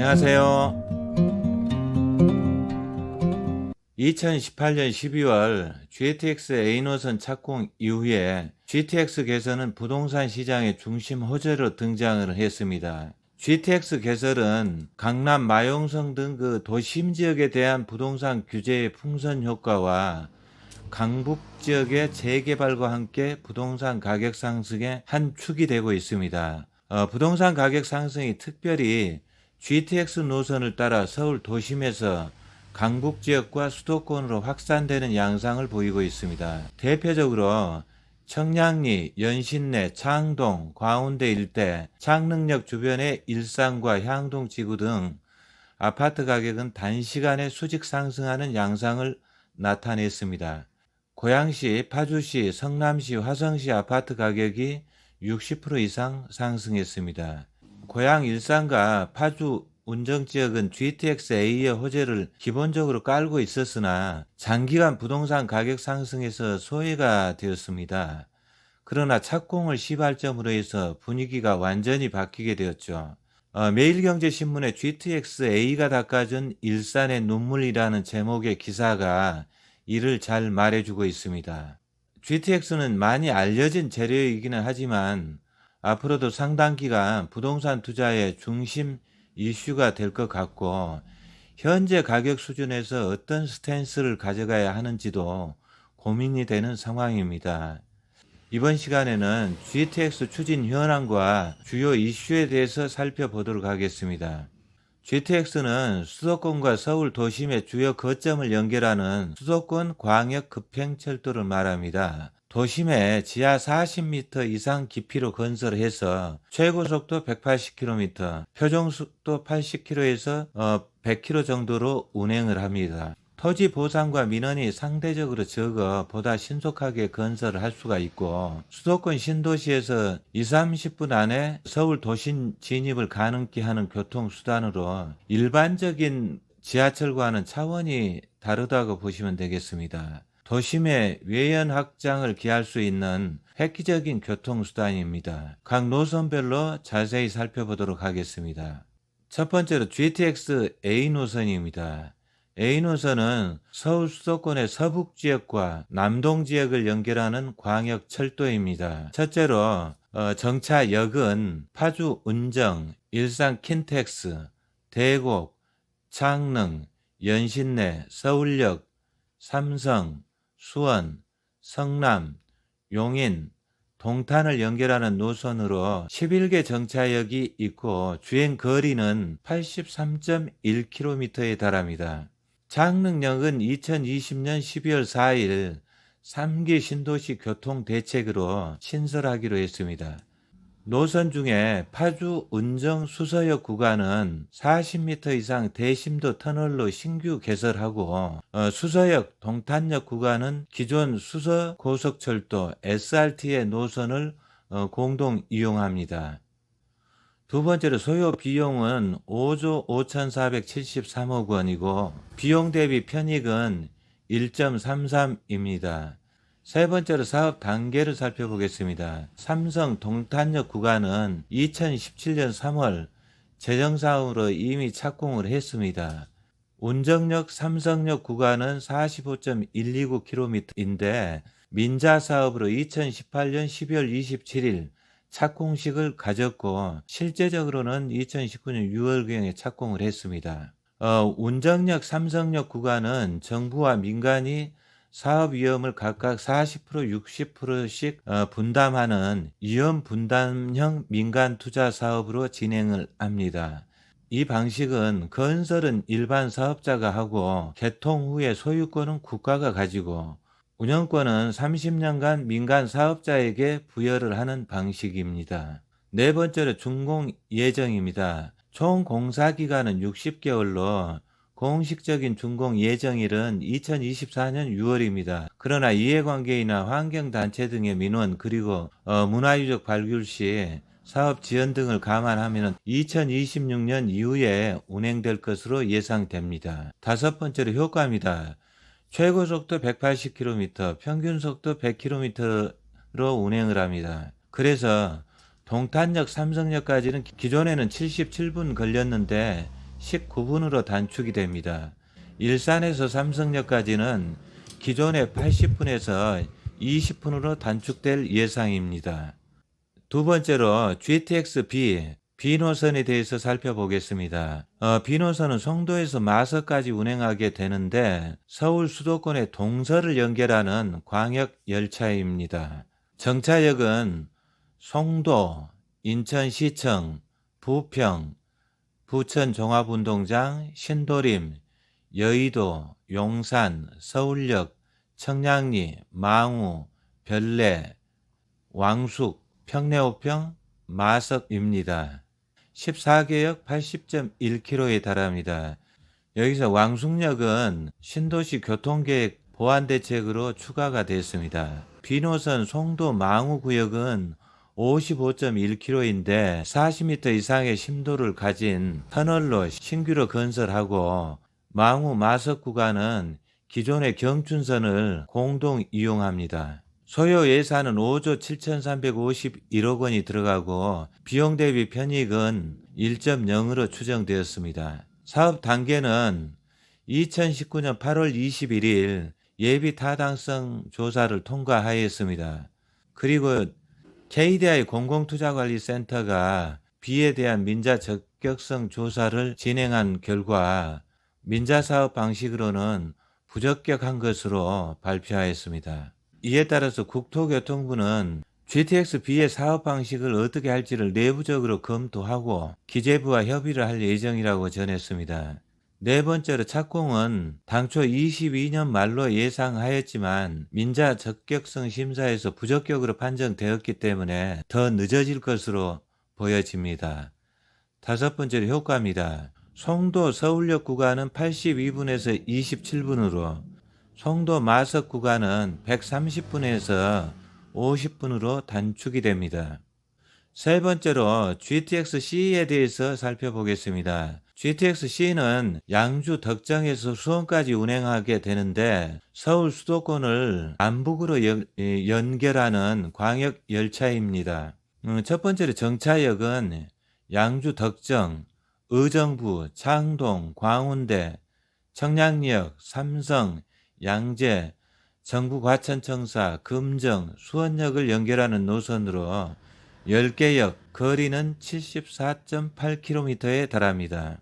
안녕하세요. 2018년 12월 GTX A노선 착공 이후에 GTX 개선은 부동산 시장의 중심 호재로 등장을 했습니다. GTX 개설은 강남 마용성 등 그 도심 지역에 대한 부동산 규제의 풍선 효과와 강북 지역의 재개발과 함께 부동산 가격 상승의 한 축이 되고 있습니다. 부동산 가격 상승이 특별히 GTX 노선을 따라 서울 도심에서 강북 지역과 수도권으로 확산되는 양상을 보이고 있습니다. 대표적으로 청량리, 연신내, 창동, 광운대 일대, 창릉역 주변의 일산과 향동 지구 등 아파트 가격은 단시간에 수직 상승하는 양상을 나타냈습니다. 고양시, 파주시, 성남시, 화성시 아파트 가격이 60% 이상 상승했습니다. 고양 일산과 파주 운정지역은 GTX-A의 호재를 기본적으로 깔고 있었으나 장기간 부동산 가격 상승에서 소외가 되었습니다. 그러나 착공을 시발점으로 해서 분위기가 완전히 바뀌게 되었죠. 매일경제신문에 GTX-A가 닦아준 일산의 눈물이라는 제목의 기사가 이를 잘 말해주고 있습니다. GTX는 많이 알려진 재료이기는 하지만 앞으로도 상당 기간 부동산 투자의 중심 이슈가 될 것 같고 현재 가격 수준에서 어떤 스탠스를 가져가야 하는지도 고민이 되는 상황입니다. 이번 시간에는 GTX 추진 현황과 주요 이슈에 대해서 살펴보도록 하겠습니다. GTX는 수도권과 서울 도심의 주요 거점을 연결하는 수도권 광역 급행철도를 말합니다. 도심에 지하 40m 이상 깊이로 건설해서 최고속도 180km, 표준속도 80km에서 100km 정도로 운행을 합니다. 토지 보상과 민원이 상대적으로 적어 보다 신속하게 건설을 할 수가 있고 수도권 신도시에서 20-30분 안에 서울 도심 진입을 가능케 하는 교통수단으로 일반적인 지하철과는 차원이 다르다고 보시면 되겠습니다. 도심의 외연 확장을 기할 수 있는 획기적인 교통수단입니다. 각 노선별로 자세히 살펴보도록 하겠습니다. 첫 번째로 GTX A 노선입니다. A노선은 서울 수도권의 서북 지역과 남동 지역을 연결하는 광역 철도입니다. 첫째로 정차역은 파주 운정, 일산 킨텍스, 대곡, 창릉, 연신내, 서울역, 삼성, 수원, 성남, 용인, 동탄을 연결하는 노선으로 11개 정차역이 있고 주행 거리는 83.1km에 달합니다. 창릉역은 2020년 12월 4일 3기 신도시 교통대책으로 신설하기로 했습니다. 노선 중에 파주 운정 수서역 구간은 40m 이상 대심도 터널로 신규 개설하고 수서역 동탄역 구간은 기존 수서 고속철도 SRT의 노선을 공동 이용합니다. 두 번째로 소요 비용은 5조 5,473억 원이고 비용 대비 편익은 1.33입니다. 세 번째로 사업 단계를 살펴보겠습니다. 삼성 동탄역 구간은 2017년 3월 재정사업으로 이미 착공을 했습니다. 운정역 삼성역 구간은 45.129km인데 민자사업으로 2018년 12월 27일 착공식을 가졌고 실제적으로는 2019년 6월경에 착공을 했습니다. 운정역 삼성역 구간은 정부와 민간이 사업 위험을 각각 40% 60%씩 분담하는 위험 분담형 민간 투자 사업으로 진행을 합니다. 이 방식은 건설은 일반 사업자가 하고 개통 후에 소유권은 국가가 가지고 운영권은 30년간 민간 사업자에게 부여를 하는 방식입니다. 네 번째로 준공 예정입니다. 총 공사기간은 60개월로 공식적인 준공 예정일은 2024년 6월입니다. 그러나 이해관계이나 환경단체 등의 민원 그리고 문화유적 발굴 시 사업 지연 등을 감안하면 2026년 이후에 운행될 것으로 예상됩니다. 다섯 번째로 효과입니다. 최고속도 180km, 평균속도 100km로 운행을 합니다. 그래서 동탄역 삼성역까지는 기존에는 77분 걸렸는데 19분으로 단축이 됩니다. 일산에서 삼성역까지는 기존의 80분에서 20분으로 단축될 예상입니다. 두 번째로 GTX-B B노선에 대해서 살펴보겠습니다. B노선은 송도에서 마석까지 운행하게 되는데 서울 수도권의 동서를 연결하는 광역 열차입니다. 정차역은 송도, 인천시청, 부평, 부천종합운동장, 신도림, 여의도, 용산, 서울역, 청량리, 망우, 별내, 왕숙, 평내호평, 마석입니다. 14개역 80.1km에 달합니다. 여기서 왕숙역은 신도시 교통계획 보완대책으로 추가가 됐습니다. B노선 송도 망우구역은 55.1km인데 40m 이상의 심도를 가진 터널로 신규로 건설하고 망우 마석 구간은 기존의 경춘선을 공동 이용합니다. 소요 예산은 5조 7,351억 원이 들어가고 비용 대비 편익은 1.0으로 추정되었습니다. 사업 단계는 2019년 8월 21일 예비 타당성 조사를 통과하였습니다. 그리고 KDI 공공투자관리센터가 B에 대한 민자 적격성 조사를 진행한 결과 민자 사업 방식으로는 부적격한 것으로 발표하였습니다. 이에 따라서 국토교통부는 GTX-B의 사업 방식을 어떻게 할지를 내부적으로 검토하고 기재부와 협의를 할 예정이라고 전했습니다. 네 번째로 착공은 당초 22년 말로 예상하였지만 민자 적격성 심사에서 부적격으로 판정되었기 때문에 더 늦어질 것으로 보여집니다. 다섯 번째로 효과입니다. 송도 서울역 구간은 82분에서 27분으로 송도 마석 구간은 130분에서 50분으로 단축이 됩니다. 세 번째로 GTX-C에 대해서 살펴보겠습니다. GTX-C는 양주 덕정에서 수원까지 운행하게 되는데 서울 수도권을 남북으로 연결하는 광역 열차입니다. 첫 번째로 정차역은 양주 덕정, 의정부, 창동, 광운대, 청량리역, 삼성, 양재, 정부 과천청사, 금정, 수원역을 연결하는 노선으로 10개역, 거리는 74.8km에 달합니다.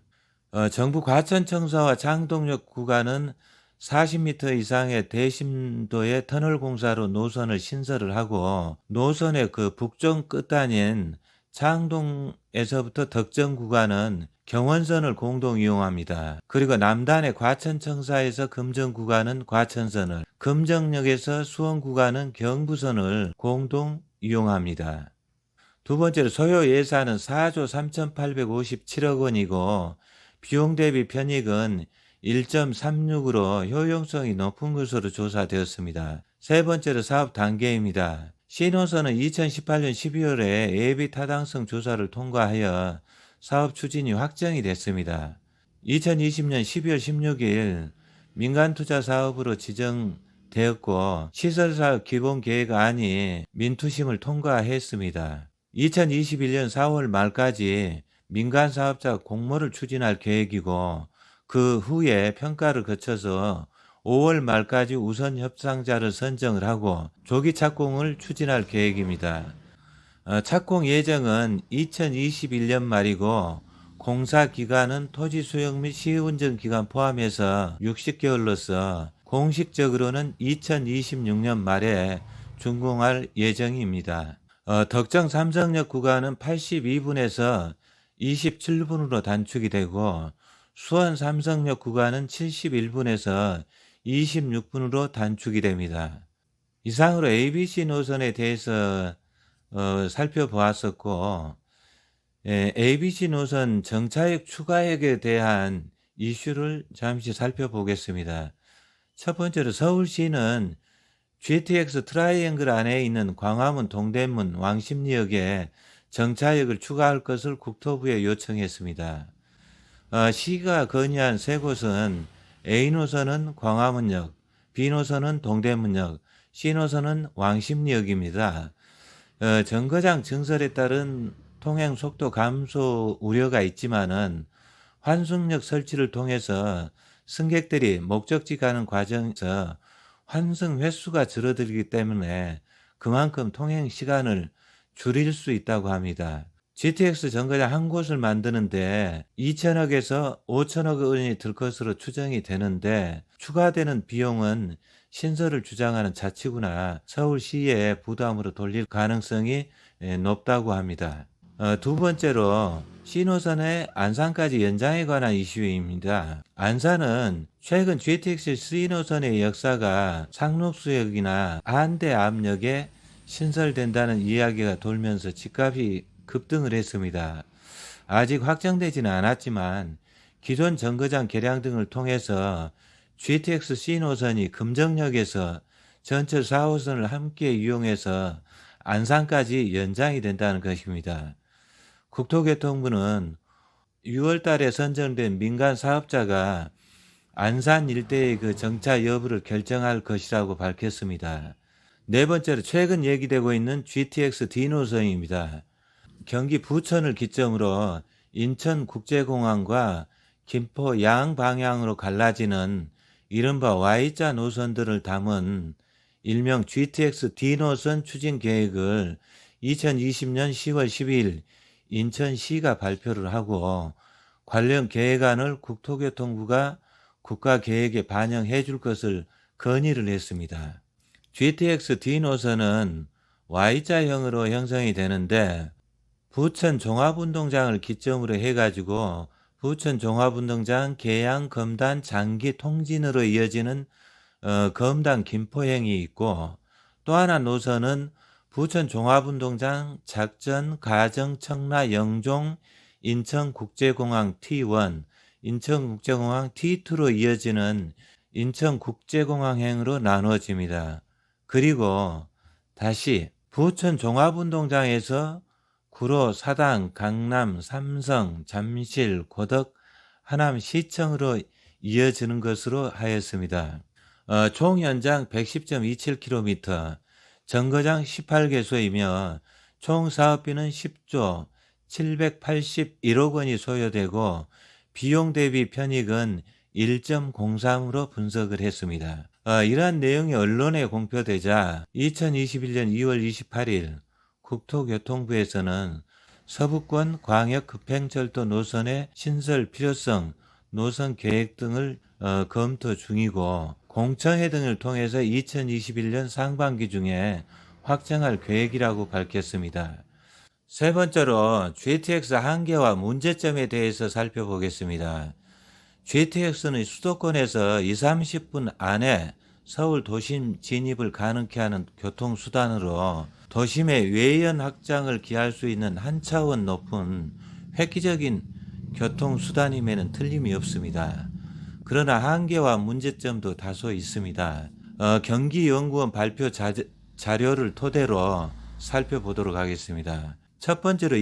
정부 과천청사와 창동역 구간은 40m 이상의 대심도의 터널 공사로 노선을 신설을 하고 노선의 그 북쪽 끝단인 창동에서부터 덕정 구간은 경원선을 공동 이용합니다. 그리고 남단의 과천청사에서 금정 구간은 과천선을, 금정역에서 수원 구간은 경부선을 공동 이용합니다. 두 번째로 소요 예산은 4조 3,857억 원이고 비용 대비 편익은 1.36으로 효용성이 높은 것으로 조사되었습니다. 세 번째로 사업 단계입니다. C노선은 2018년 12월에 예비 타당성 조사를 통과하여 사업 추진이 확정이 됐습니다. 2020년 12월 16일 민간투자 사업으로 지정되었고 시설사업 기본계획안이 민투심을 통과했습니다. 2021년 4월 말까지 민간사업자 공모를 추진할 계획이고 그 후에 평가를 거쳐서 5월 말까지 우선 협상자를 선정을 하고 조기 착공을 추진할 계획입니다. 착공 예정은 2021년 말이고 공사 기간은 토지 수용 및 시운전 기간 포함해서 60개월로서 공식적으로는 2026년 말에 준공할 예정입니다. 덕정 삼성역 구간은 82분에서 27분으로 단축이 되고 수원 삼성역 구간은 71분에서 26분으로 단축이 됩니다. 이상으로 ABC 노선에 대해서 살펴보았었고 ABC 노선 정차역 추가역에 대한 이슈를 잠시 살펴보겠습니다. 첫 번째로 서울시는 GTX 트라이앵글 안에 있는 광화문, 동대문, 왕십리역에 정차역을 추가할 것을 국토부에 요청했습니다. 시가 건의한 세 곳은 A노선은 광화문역, B노선은 동대문역, C노선은 왕십리역입니다. 정거장 증설에 따른 통행 속도 감소 우려가 있지만은 환승역 설치를 통해서 승객들이 목적지 가는 과정에서 환승 횟수가 줄어들기 때문에 그만큼 통행 시간을 줄일 수 있다고 합니다. GTX 정거장 한 곳을 만드는데 2천억에서 5천억 원이 들 것으로 추정이 되는데, 추가되는 비용은 신설을 주장하는 자치구나 서울시의 부담으로 돌릴 가능성이 높다고 합니다. 두 번째로 C노선의 안산까지 연장에 관한 이슈입니다. 안산은 최근 GTX C노선의 역사가 상록수역이나 안대암역에 신설된다는 이야기가 돌면서 집값이 급등을 했습니다. 아직 확정되지는 않았지만 기존 정거장 개량 등을 통해서 GTX C노선이 금정역에서 전철 4호선을 함께 이용해서 안산까지 연장이 된다는 것입니다. 국토교통부는 6월 달에 선정된 민간 사업자가 안산 일대의 그 정차 여부를 결정할 것이라고 밝혔습니다. 네 번째로 최근 얘기되고 있는 GTX D노선입니다. 경기 부천을 기점으로 인천국제공항과 김포 양방향으로 갈라지는 이른바 Y자 노선들을 담은 일명 GTX D노선 추진 계획을 2020년 10월 12일 인천시가 발표를 하고, 관련 계획안을 국토교통부가 국가계획에 반영해 줄 것을 건의를 했습니다. GTX D노선은 Y자형으로 형성이 되는데, 부천 종합운동장을 기점으로 해가지고 부천 종합운동장 계양 검단 장기 통진으로 이어지는 검단 김포행이 있고, 또 하나 노선은 부천 종합운동장 작전 가정 청라 영종 인천국제공항 T1, 인천국제공항 T2로 이어지는 인천국제공항행으로 나누어집니다. 그리고 다시 부천 종합운동장에서 구로, 사당, 강남, 삼성, 잠실, 고덕, 하남 시청으로 이어지는 것으로 하였습니다. 총 연장 110.27km, 정거장 18개소이며 총 사업비는 10조 781억 원이 소요되고 비용 대비 편익은 1.03으로 분석을 했습니다. 이러한 내용이 언론에 공표되자 2021년 2월 28일 국토교통부에서는 서부권 광역급행철도 노선의 신설 필요성, 노선 계획 등을 검토 중이고, 공청회 등을 통해서 2021년 상반기 중에 확정할 계획이라고 밝혔습니다. 세 번째로 GTX 한계와 문제점에 대해서 살펴보겠습니다. GTX는 수도권에서 20-30분 안에 서울 도심 진입을 가능케 하는 교통수단으로 도심의 외연 확장을 기할 수 있는 한 차원 높은 획기적인 교통수단임에는 틀림이 없습니다. 그러나 한계와 문제점도 다소 있습니다. 경기연구원 발표 자료를 토대로 살펴보도록 하겠습니다. 첫 번째로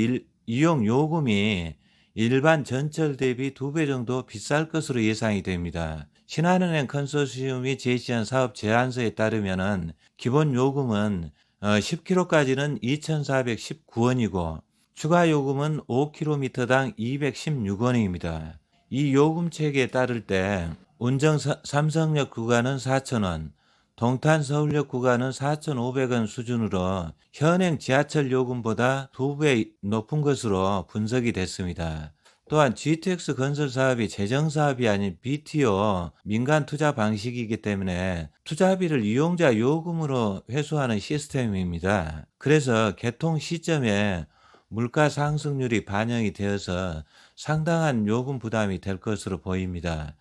이용 요금이 일반 전철 대비 2배 정도 비쌀 것으로 예상이 됩니다. 신한은행 컨소시엄이 제시한 사업 제안서에 따르면 기본 요금은 10km까지는 2,419원이고 추가 요금은 5km당 216원입니다. 이 요금 체계에 따를 때 운정 삼성역 구간은 4,000원, 동탄 서울역 구간은 4,500원 수준으로 현행 지하철 요금보다 2배 높은 것으로 분석이 됐습니다. 또한 GTX 건설 사업이 재정 사업이 아닌 BTO 민간 투자 방식이기 때문에 투자비를 이용자 요금으로 회수하는 시스템입니다. 그래서 개통 시점에 물가 상승률이 반영이 되어서 상당한 요금 부담이 될 것으로 보입니다.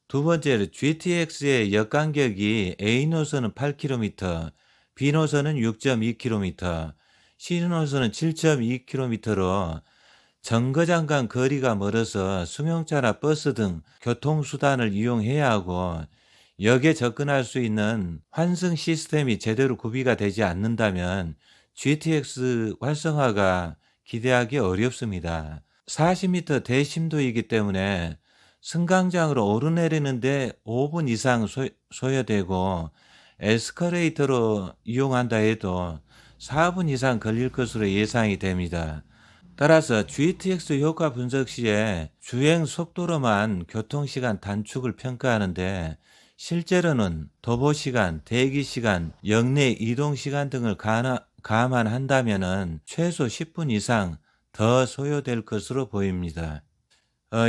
두 번째로 GTX의 역간격이 A노선은 8km, B노선은 6.2km, C노선은 7.2km로 정거장 간 거리가 멀어서 승용차나 버스 등 교통수단을 이용해야 하고, 역에 접근할 수 있는 환승 시스템이 제대로 구비가 되지 않는다면 GTX 활성화가 기대하기 어렵습니다. 40m 대심도이기 때문에 승강장으로 오르내리는데 5분 이상 소요되고, 에스컬레이터로 이용한다 해도 4분 이상 걸릴 것으로 예상이 됩니다. 따라서 GTX 효과 분석 시에 주행 속도로만 교통시간 단축을 평가하는데 실제로는 도보시간, 대기시간, 역내 이동시간 등을 감안한다면 최소 10분 이상 더 소요될 것으로 보입니다.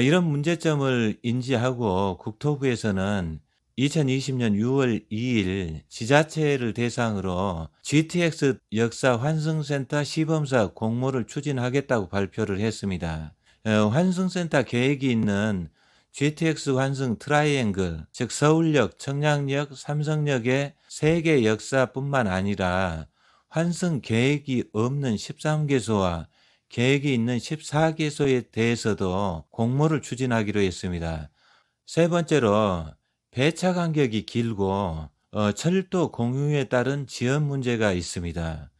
이런 문제점을 인지하고 국토부에서는 2020년 6월 2일 지자체를 대상으로 GTX 역사 환승센터 시범사 공모를 추진하겠다고 발표를 했습니다. 환승센터 계획이 있는 GTX 환승 트라이앵글, 즉 서울역, 청량역, 삼성역의 3개 역사뿐만 아니라 환승 계획이 없는 13개소와 계획이 있는 14개소에 대해서도 공모를 추진하기로 했습니다. 세 번째로 배차 간격이 길고 철도 공유에 따른 지연 문제가 있습니다.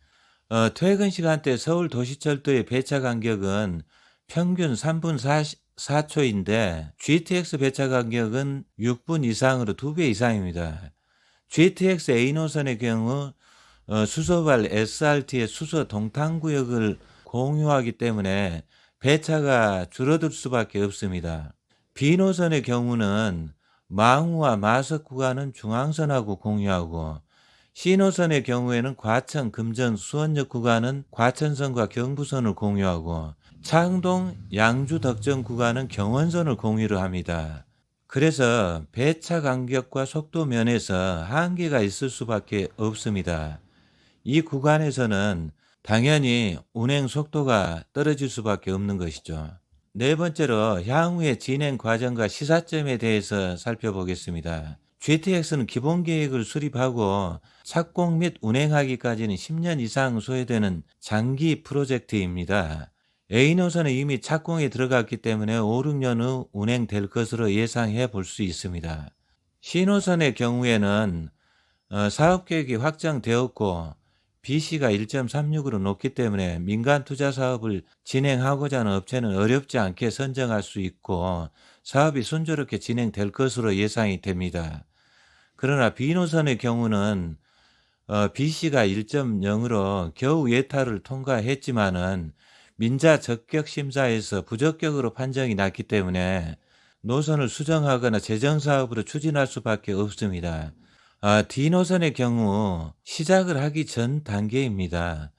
퇴근 시간대 서울 도시철도의 배차 간격은 평균 3분 4초인데 GTX 배차 간격은 6분 이상으로 2배 이상입니다. GTX A노선의 경우 수소발 SRT의 수소 동탄구역을 공유하기 때문에 배차가 줄어들 수밖에 없습니다. B노선의 경우는 망우와 마석 구간은 중앙선하고 공유하고 C노선의 경우에는 과천, 금정, 수원역 구간은 과천선과 경부선을 공유하고 창동, 양주, 덕정 구간은 경원선을 공유를 합니다. 그래서 배차 간격과 속도 면에서 한계가 있을 수밖에 없습니다. 이 구간에서는 당연히 운행 속도가 떨어질 수밖에 없는 것이죠. 네 번째로 향후의 진행 과정과 시사점에 대해서 살펴보겠습니다. GTX는 기본 계획을 수립하고 착공 및 운행하기까지는 10년 이상 소요되는 장기 프로젝트입니다. A노선은 이미 착공에 들어갔기 때문에 5, 6년 후 운행될 것으로 예상해 볼 수 있습니다. C노선의 경우에는 사업계획이 확정되었고 BC가 1.36으로 높기 때문에 민간 투자 사업을 진행하고자 하는 업체는 어렵지 않게 선정할 수 있고 사업이 순조롭게 진행될 것으로 예상이 됩니다. 그러나 B노선의 경우는 BC가 1.0으로 겨우 예타를 통과했지만은 민자 적격 심사에서 부적격으로 판정이 났기 때문에 노선을 수정하거나 재정사업으로 추진할 수밖에 없습니다. D노선의 경우 시작을 하기 전 단계입니다.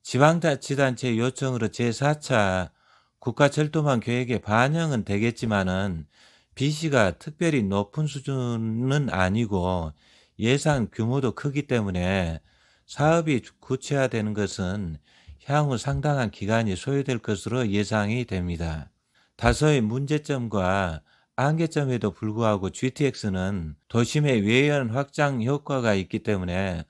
지방자치단체 요청으로 제4차 국가철도망 계획에 반영은 되겠지만은 B씨가 특별히 높은 수준은 아니고 예산 규모도 크기 때문에 사업이 구체화되는 것은 향후 상당한 기간이 소요될 것으로 예상이 됩니다. 다소의 문제점과 한계점에도 불구하고 GTX는 도심의 외연 확장 효과가 있기 때문에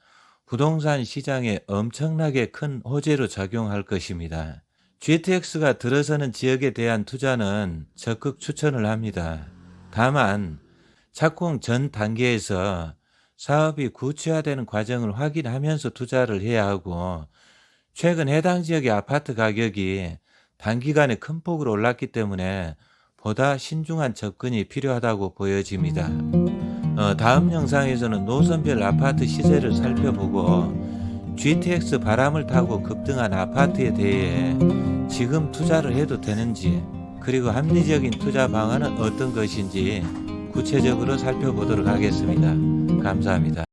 부동산 시장에 엄청나게 큰 호재로 작용할 것입니다. GTX가 들어서는 지역에 대한 투자는 적극 추천을 합니다. 다만 착공 전 단계에서 사업이 구체화되는 과정을 확인하면서 투자를 해야 하고 최근 해당 지역의 아파트 가격이 단기간에 큰 폭으로 올랐기 때문에 보다 신중한 접근이 필요하다고 보여집니다. 다음 영상에서는 노선별 아파트 시세를 살펴보고 GTX 바람을 타고 급등한 아파트에 대해 지금 투자를 해도 되는지 그리고 합리적인 투자 방안은 어떤 것인지 구체적으로 살펴보도록 하겠습니다. 감사합니다.